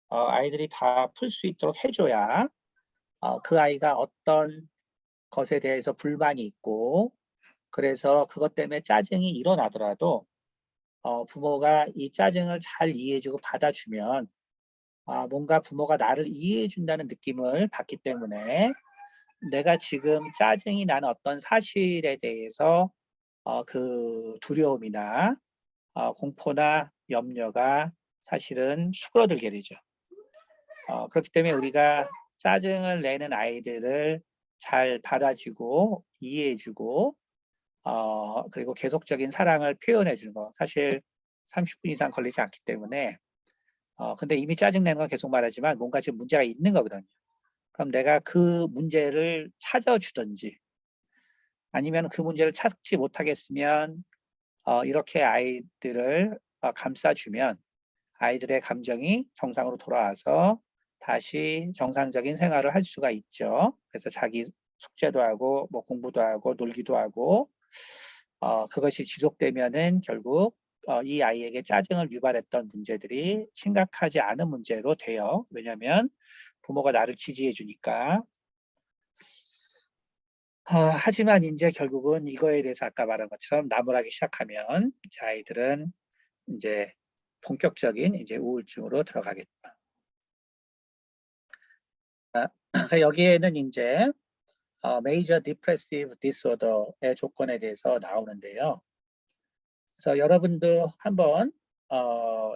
아이들이 다 풀 수 있도록 해줘야 그 아이가 어떤 것에 대해서 불만이 있고 그래서 그것 때문에 짜증이 일어나더라도 부모가 이 짜증을 잘 이해해주고 받아주면 뭔가 부모가 나를 이해해준다는 느낌을 받기 때문에 내가 지금 짜증이 나는 어떤 사실에 대해서 그 두려움이나 공포나 염려가 사실은 수그러들게 되죠. 그렇기 때문에 우리가 짜증을 내는 아이들을 잘 받아주고 이해해주고 그리고 계속적인 사랑을 표현해주는 거 사실 30분 이상 걸리지 않기 때문에 근데 이미 짜증내는 건 계속 말하지만 뭔가 지금 문제가 있는 거거든요. 그럼 내가 그 문제를 찾아주든지 아니면 그 문제를 찾지 못하겠으면 이렇게 아이들을 감싸주면 아이들의 감정이 정상으로 돌아와서 다시 정상적인 생활을 할 수가 있죠. 그래서 자기 숙제도 하고 뭐 공부도 하고 놀기도 하고 그것이 지속되면은 결국 이 아이에게 짜증을 유발했던 문제들이 심각하지 않은 문제로 돼요. 왜냐하면 부모가 나를 지지해 주니까. 하지만 이제 결국은 이거에 대해서 아까 말한 것처럼 나무라기 시작하면 이제 아이들은 이제 본격적인 이제 우울증으로 들어가겠죠. 여기에는 이제 Major Depressive Disorder의 조건에 대해서 나오는데요. 그래서 여러분도 한번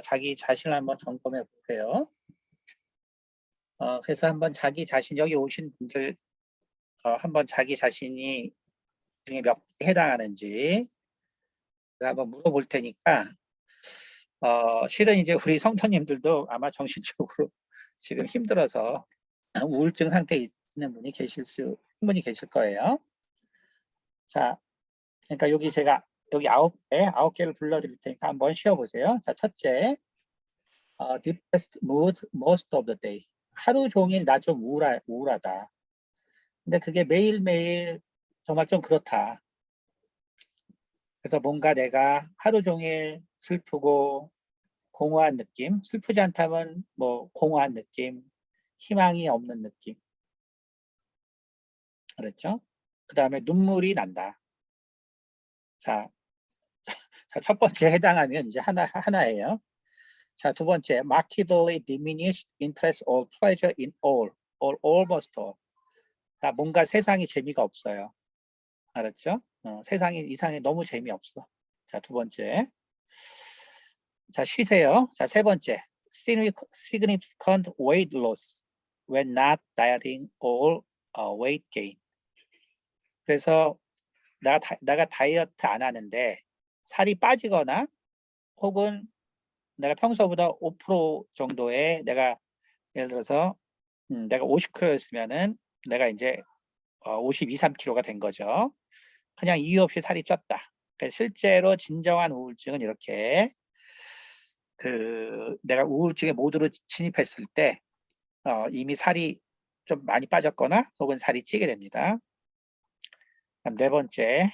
자기 자신을 한번 점검해 보세요. 그래서 한번 자기 자신 여기 오신 분들 한번 자기 자신이 중에 몇 개 해당하는지 한번 물어볼 테니까 실은 이제 우리 성도님들도 아마 정신적으로 지금 힘들어서 우울증 상태에 있는 분이 충분히 계실 거예요. 자, 그러니까 여기 제가 여기 9개를 불러드릴 테니까 한번 쉬어보세요. 자, 첫째, depressed mood most of the day. 하루 종일 나 좀 우울하다. 근데 그게 매일매일 정말 좀 그렇다. 그래서 뭔가 내가 하루 종일 슬프고 공허한 느낌, 슬프지 않다면 뭐 공허한 느낌, 희망이 없는 느낌. 그렇죠? 그 다음에 눈물이 난다. 자, 첫 번째 해당하면 이제 하나예요. 자, 두 번째, markedly diminished interest or pleasure in all, or almost all. 자, 뭔가 세상이 재미가 없어요. 알았죠? 세상이 이상에 너무 재미없어. 자, 두 번째. 자, 쉬세요. 자, 세 번째, significant weight loss when not dieting or weight gain. 그래서 내가 다이어트 안 하는데 살이 빠지거나 혹은 내가 평소보다 5% 정도의 내가 예를 들어서 내가 50kg였으면은 내가 이제 52, 3kg가 된 거죠. 그냥 이유 없이 살이 쪘다. 실제로 진정한 우울증은 이렇게 내가 우울증의 모드로 진입했을 때 이미 살이 좀 많이 빠졌거나 혹은 살이 찌게 됩니다. 네 번째,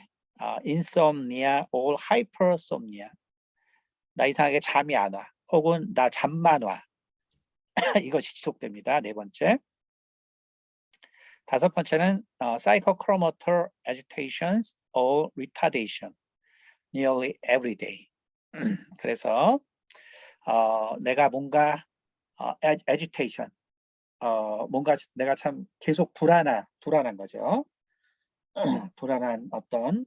insomnia or hypersomnia. 나 이상하게 잠이 안 와. 혹은 나 잠만 와. 이것이 지속됩니다. 네 번째. 다섯 번째는 psychochromotor agitations or retardation nearly every day. 그래서 내가 뭔가 agitation, 뭔가 내가 참 계속 불안한 거죠. 불안한 어떤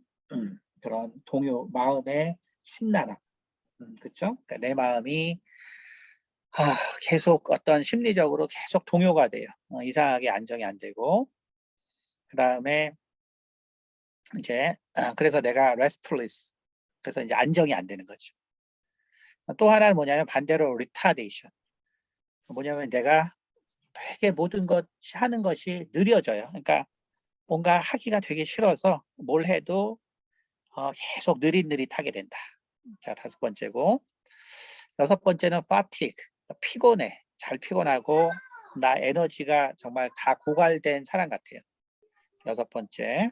그런 마음의 심란함, 그렇죠? 그러니까 내 마음이 계속 어떤 심리적으로 계속 동요가 돼요. 이상하게 안정이 안 되고, 그 다음에 이제 그래서 내가 restless, 그래서 이제 안정이 안 되는 거죠. 또 하나는 뭐냐면 반대로 retardation, 뭐냐면 내가 되게 모든 것이 하는 것이 느려져요. 그러니까 뭔가 하기가 되게 싫어서 뭘 해도 계속 느릿느릿하게 된다. 자, 다섯 번째고, 여섯 번째는 fatigue, 피곤해, 잘 피곤하고 나 에너지가 정말 다 고갈된 사람 같아요. 여섯 번째.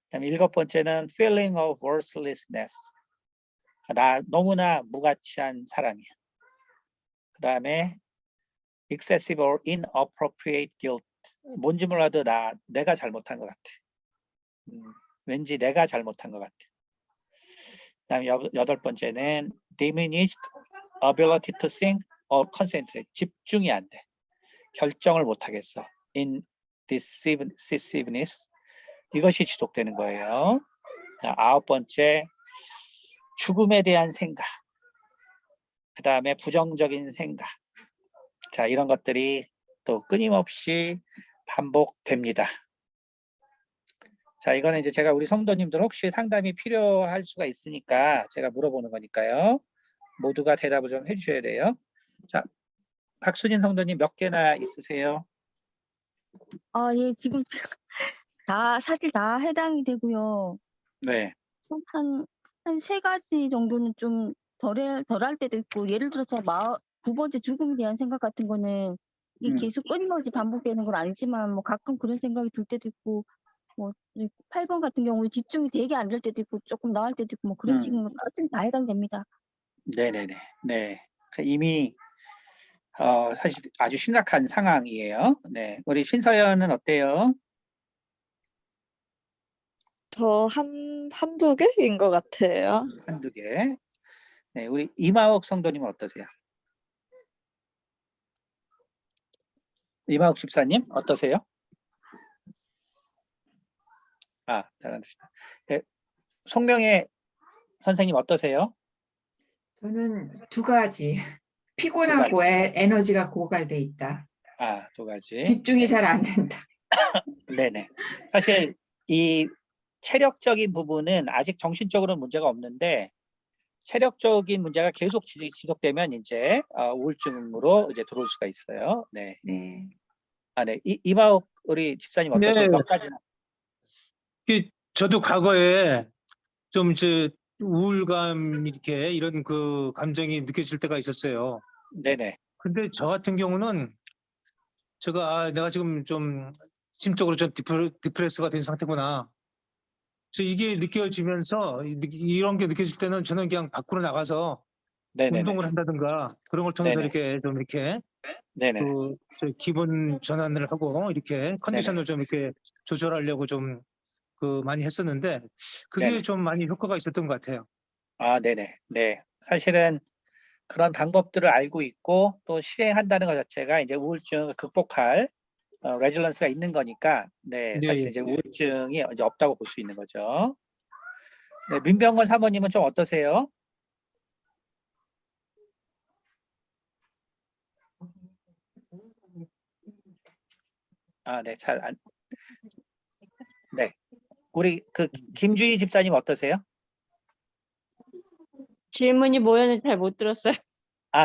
그다음에 일곱 번째는 feeling of worthlessness. 나 너무나 무가치한 사람이야. 그다음에 excessive or inappropriate guilt. 뭔지 몰라도 내가 잘못한 것 같아. 왠지 내가 잘못한 것 같아. 그다음에 여덟 번째는 diminished ability to think or concentrate. 집중이 안 돼. 결정을 못 하겠어. indecisiveness. 이것이 지속되는 거예요. 자, 아홉 번째, 죽음에 대한 생각. 그 다음에 부정적인 생각. 자, 이런 것들이 또 끊임없이 반복됩니다. 자, 이거는 이제 제가 우리 성도님들 혹시 상담이 필요할 수가 있으니까 제가 물어보는 거니까요. 모두가 대답을 좀 해주셔야 돼요. 자, 박수진 성도님 몇 개나 있으세요? 예. 지금 다 사실 다 해당이 되고요. 네. 한 세 가지 정도는 좀 덜할 때도 있고, 예를 들어서 9번째 죽음에 대한 생각 같은 거는 이게 음. 계속 끊임없이 반복되는 건 아니지만 뭐 가끔 그런 생각이 들 때도 있고, 뭐 이 8번 같은 경우에 집중이 되게 안 될 때도 있고 쪼끔 나을 때도 있고 뭐 그런 음. 식인 건 어쨌든 다 해당됩니다. 네네네. 네. 이미 사실 아주 심각한 상황이에요. 네. 우리 신서연은 어때요? 저 한두 개인 것 같아요. 한두 개. 네. 우리 이마옥 성도님은 어떠세요? 이마옥 집사님 어떠세요? 잘하시다. 네. 송명혜 선생님 어떠세요? 저는 두 가지. 두 피곤하고 가지. 에너지가 고갈돼 있다. 두 가지. 집중이 네. 잘 안 된다. 네네. 사실 이 체력적인 부분은 아직 정신적으로는 문제가 없는데 체력적인 문제가 계속 지속되면 이제 우울증으로 이제 들어올 수가 있어요. 네. 네. 네. 이마옥 우리 집사님 어떠세요? 네. 몇 가지나? 저도 과거에 좀 우울감 이렇게 이런 그 감정이 느껴질 때가 있었어요. 네네. 근데 저 같은 경우는 제가 내가 지금 좀 심적으로 좀 디프레스가 된 상태구나. 그래서 이게 느껴지면서 이런 게 느껴질 때는 저는 그냥 밖으로 나가서 네네네. 운동을 한다든가 그런 걸 통해서 네네. 이렇게 좀 이렇게 네네. 저 기분 전환을 하고 이렇게 컨디션을 좀 이렇게 조절하려고 좀 많이 했었는데 그게 네네. 좀 많이 효과가 있었던 것 같아요. 네네. 네. 사실은 그런 방법들을 알고 있고 또 실행한다는 것 자체가 이제 우울증을 극복할 레질런스가 있는 거니까 네, 사실 네. 이제 우울증이 이제 없다고 볼 수 있는 거죠. 네, 민병건 사모님은 좀 어떠세요? 네, 네. 우리 김주희 집사님 어떠세요? 질문이 뭐였는지 잘 못 들었어요.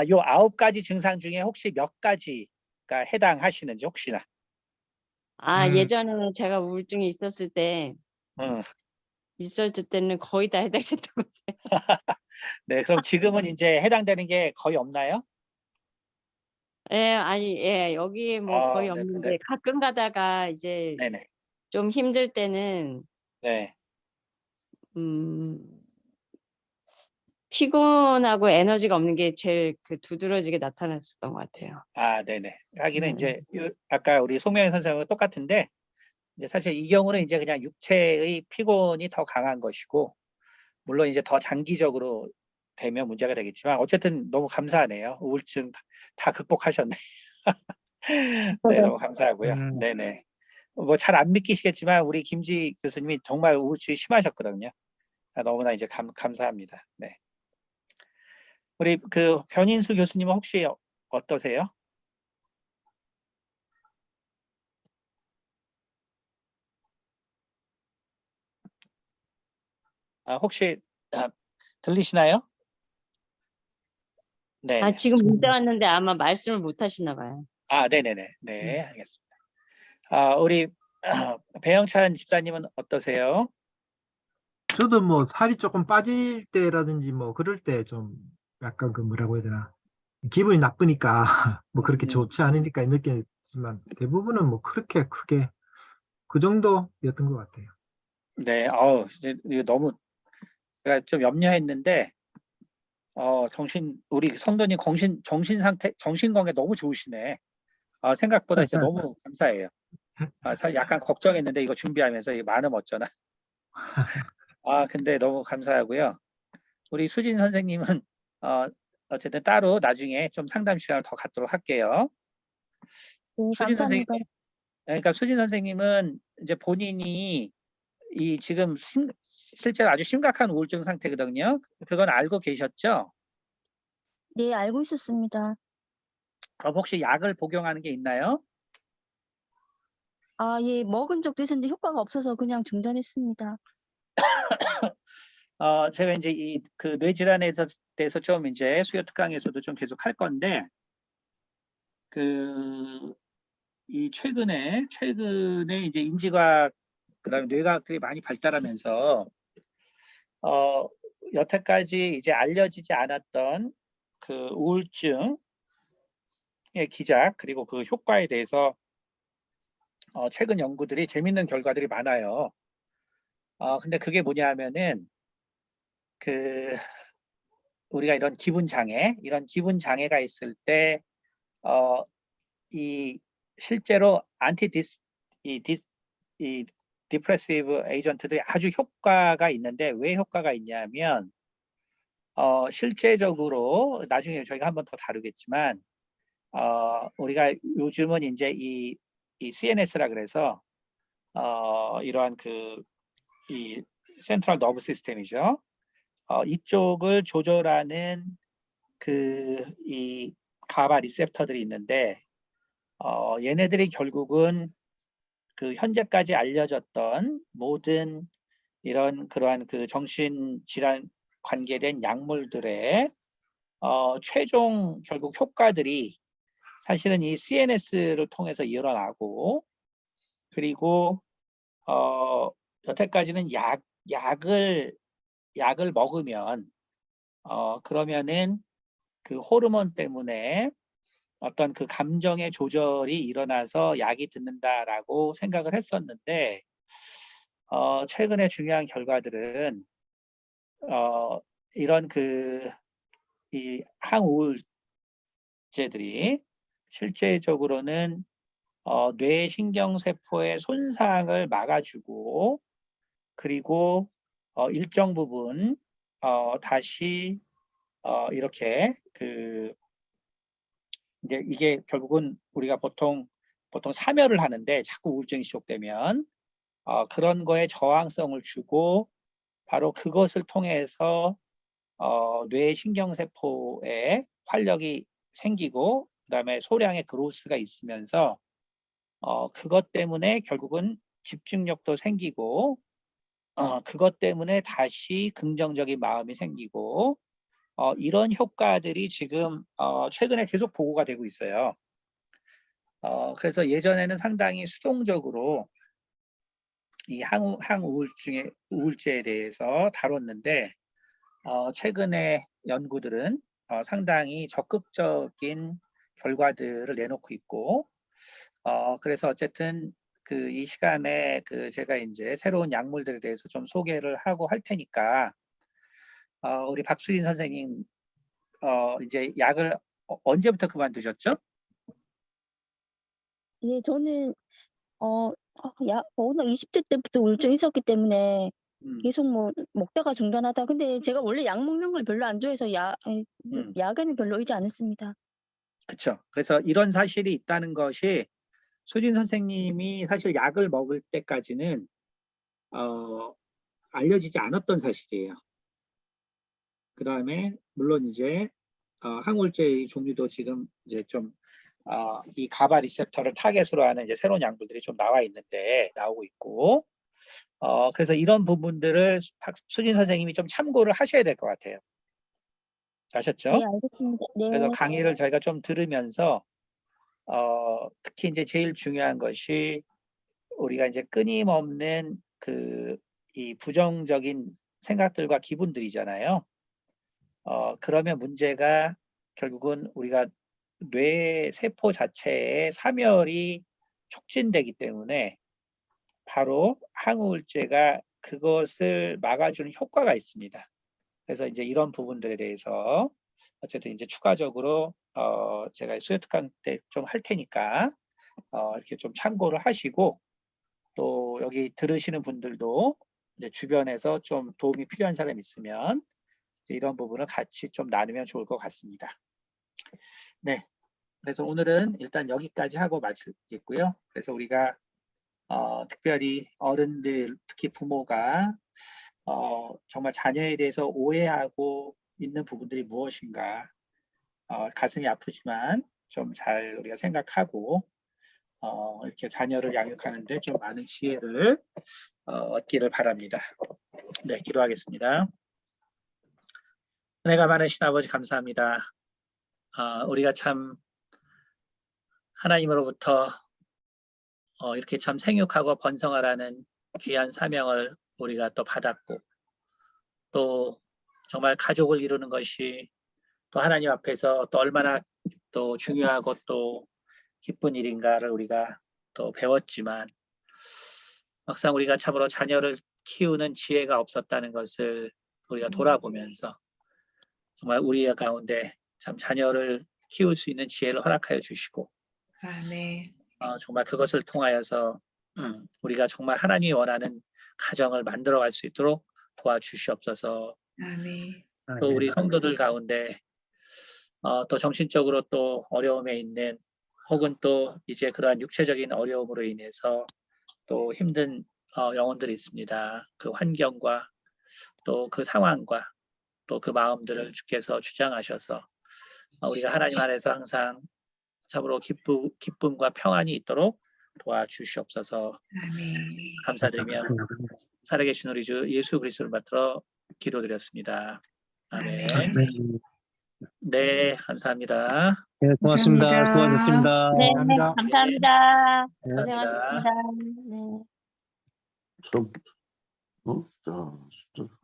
요 9가지 증상 중에 혹시 몇 가지가 해당하시는지 혹시나. 예전에 제가 우울증이 있었을 때는 거의 다 해당됐던 것 같아요. 네, 그럼 지금은 이제 해당되는 게 거의 없나요? 여기 뭐 거의 네네네. 없는데 가끔 가다가 이제 네네. 좀 힘들 때는 네. 피곤하고 에너지가 없는 게 제일 두드러지게 나타났었던 것 같아요. 네네. 하기는 이제 아까 우리 송명희 선생님과 똑같은데 이제 사실 이 경우는 이제 그냥 육체의 피곤이 더 강한 것이고 물론 이제 더 장기적으로 되면 문제가 되겠지만 어쨌든 너무 감사하네요. 우울증 다 극복하셨네. 네, 너무 감사하고요. 네네. 뭐 잘 안 믿기시겠지만 우리 김지 교수님이 정말 우울증이 심하셨거든요. 너무나 이제 감사합니다. 네. 우리 변인수 교수님은 혹시 어떠세요? 혹시 들리시나요? 네. 지금 문자 왔는데 아마 말씀을 못 하시나 봐요. 네네네. 네, 알겠습니다. 우리 배영찬 집사님은 어떠세요? 저도 뭐 살이 조금 빠질 때라든지 뭐 그럴 때 좀 약간 뭐라고 해야 되나 기분이 나쁘니까 뭐 그렇게 좋지 않으니까 느끼지만 대부분은 뭐 그렇게 크게 그 정도였던 것 같아요. 네, 이거 너무 제가 좀 염려했는데 우리 성도님 정신 상태, 정신 건강 너무 좋으시네. 생각보다 진짜 너무 감사해요. 사실 약간 걱정했는데 이거 준비하면서 이거 많으면 어쩌나. 근데 너무 감사하고요. 우리 수진 선생님은 어쨌든 따로 나중에 좀 상담 시간을 더 갖도록 할게요. 네, 수진 선생님, 감사합니다. 그러니까 수진 선생님은 이제 본인이 이 지금 실제로 아주 심각한 우울증 상태거든요. 그건 알고 계셨죠? 네, 알고 있었습니다. 그럼 혹시 약을 복용하는 게 있나요? 예, 먹은 적도 있었는데 효과가 없어서 그냥 중단했습니다. 제가 이제 뇌질환에 대해서 좀 이제 수요 특강에서도 좀 계속 할 건데 이 최근에 이제 인지과학 그다음에 뇌과학들이 많이 발달하면서 여태까지 이제 알려지지 않았던 그 우울증의 기작 그리고 그 효과에 대해서 최근 연구들이 재밌는 결과들이 많아요. 근데 그게 뭐냐 하면은 우리가 이런 기분 장애가 있을 때 이 실제로 이 디프레시브 에이전트들이 아주 효과가 있는데 왜 효과가 있냐면 실제적으로 나중에 저희가 한번 더 다루겠지만 우리가 요즘은 이제 이 CNS라 그래서 이러한 이 센트럴 너브 시스템이죠. 이쪽을 조절하는 이 가바 리셉터들이 있는데 얘네들이 결국은 현재까지 알려졌던 모든 그러한 정신질환 관계된 약물들의 최종 결국 효과들이 사실은 이 CNS를 통해서 일어나고 그리고 여태까지는 약을 먹으면 그러면은 그 호르몬 때문에 어떤 그 감정의 조절이 일어나서 약이 듣는다라고 생각을 했었는데 최근에 중요한 결과들은 이런 이 항우울제들이 실제적으로는 뇌신경세포의 손상을 막아주고 그리고 일정 부분 다시 이렇게 이제 이게 결국은 우리가 보통 사멸을 하는데 자꾸 우울증이 지속되면 그런 거에 저항성을 주고 바로 그것을 통해서 뇌 신경세포에 활력이 생기고 그다음에 소량의 그로스가 있으면서 그것 때문에 결국은 집중력도 생기고 그것 때문에 다시 긍정적인 마음이 생기고 이런 효과들이 지금 최근에 계속 보고가 되고 있어요. 그래서 예전에는 상당히 수동적으로 이 우울제에 대해서 다뤘는데 최근에 연구들은 상당히 적극적인 결과들을 내놓고 있고 그래서 어쨌든 이 시간에 제가 이제 새로운 약물들에 대해서 좀 소개를 하고 할 테니까 우리 박수진 선생님 이제 약을 언제부터 그만두셨죠? 예, 저는 워낙 20대 때부터 우울증이 있었기 때문에 계속 먹다가 중단하다. 근데 제가 원래 약 먹는 걸 별로 안 좋아해서 약에는 별로 의지 않았습니다. 그렇죠. 그래서 이런 사실이 있다는 것이 수진 선생님이 사실 약을 먹을 때까지는 알려지지 않았던 사실이에요. 그 다음에 물론 이제 항우울제의 종류도 지금 이제 좀 이 가바 리셉터를 타겟으로 하는 이제 새로운 약물들이 좀 나오고 있고 그래서 이런 부분들을 수진 선생님이 좀 참고를 하셔야 될 것 같아요. 아셨죠? 네, 알겠습니다. 네. 그래서 강의를 저희가 좀 들으면서 특히 이제 제일 중요한 것이 우리가 이제 끊임없는 이 부정적인 생각들과 기분들이잖아요. 그러면 문제가 결국은 우리가 뇌 세포 자체의 사멸이 촉진되기 때문에 바로 항우울제가 그것을 막아주는 효과가 있습니다. 그래서 이제 이런 부분들에 대해서 어쨌든 이제 추가적으로 제가 수요특강 때 좀 할 테니까 이렇게 좀 참고를 하시고 또 여기 들으시는 분들도 이제 주변에서 좀 도움이 필요한 사람 있으면 이런 부분을 같이 좀 나누면 좋을 것 같습니다. 네, 그래서 오늘은 일단 여기까지 하고 마치겠고요. 그래서 우리가 특별히 어른들, 특히 부모가 정말 자녀에 대해서 오해하고 있는 부분들이 무엇인가 가슴이 아프지만 좀 잘 우리가 생각하고 이렇게 자녀를 양육하는데 좀 많은 지혜를 얻기를 바랍니다. 네, 기도하겠습니다. 은혜가 많으신 아버지 감사합니다. 우리가 참 하나님으로부터 이렇게 참 생육하고 번성하라는 귀한 사명을 우리가 또 받았고 또 정말 가족을 이루는 것이 또 하나님 앞에서 또 얼마나 또 중요하고 또 기쁜 일인가를 우리가 또 배웠지만 막상 우리가 참으로 자녀를 키우는 지혜가 없었다는 것을 우리가 돌아보면서 정말 우리 가운데 참 자녀를 키울 수 있는 지혜를 허락하여 주시고 아멘. 정말 그것을 통하여서 우리가 정말 하나님이 원하는 가정을 만들어갈 수 있도록 도와주시옵소서. 아멘. 또 우리 성도들 가운데 또 정신적으로 또 어려움에 있는 혹은 또 이제 그러한 육체적인 어려움으로 인해서 또 힘든 영혼들이 있습니다. 그 환경과 또 그 상황과 또 그 마음들을 주께서 주장하셔서 우리가 하나님 안에서 항상 참으로 기쁨과 평안이 있도록 도와주시옵소서. 아멘. 감사드리며 살아계신 우리 주 예수 그리스도를 받들어 기도드렸습니다. 아멘. 네, 감사합니다. 네, 고맙습니다. 감사합니다. 수고하셨습니다. 네, 감사합니다. 감사합니다. 네, 고생하셨습니다. 네. 참, 자, 진짜.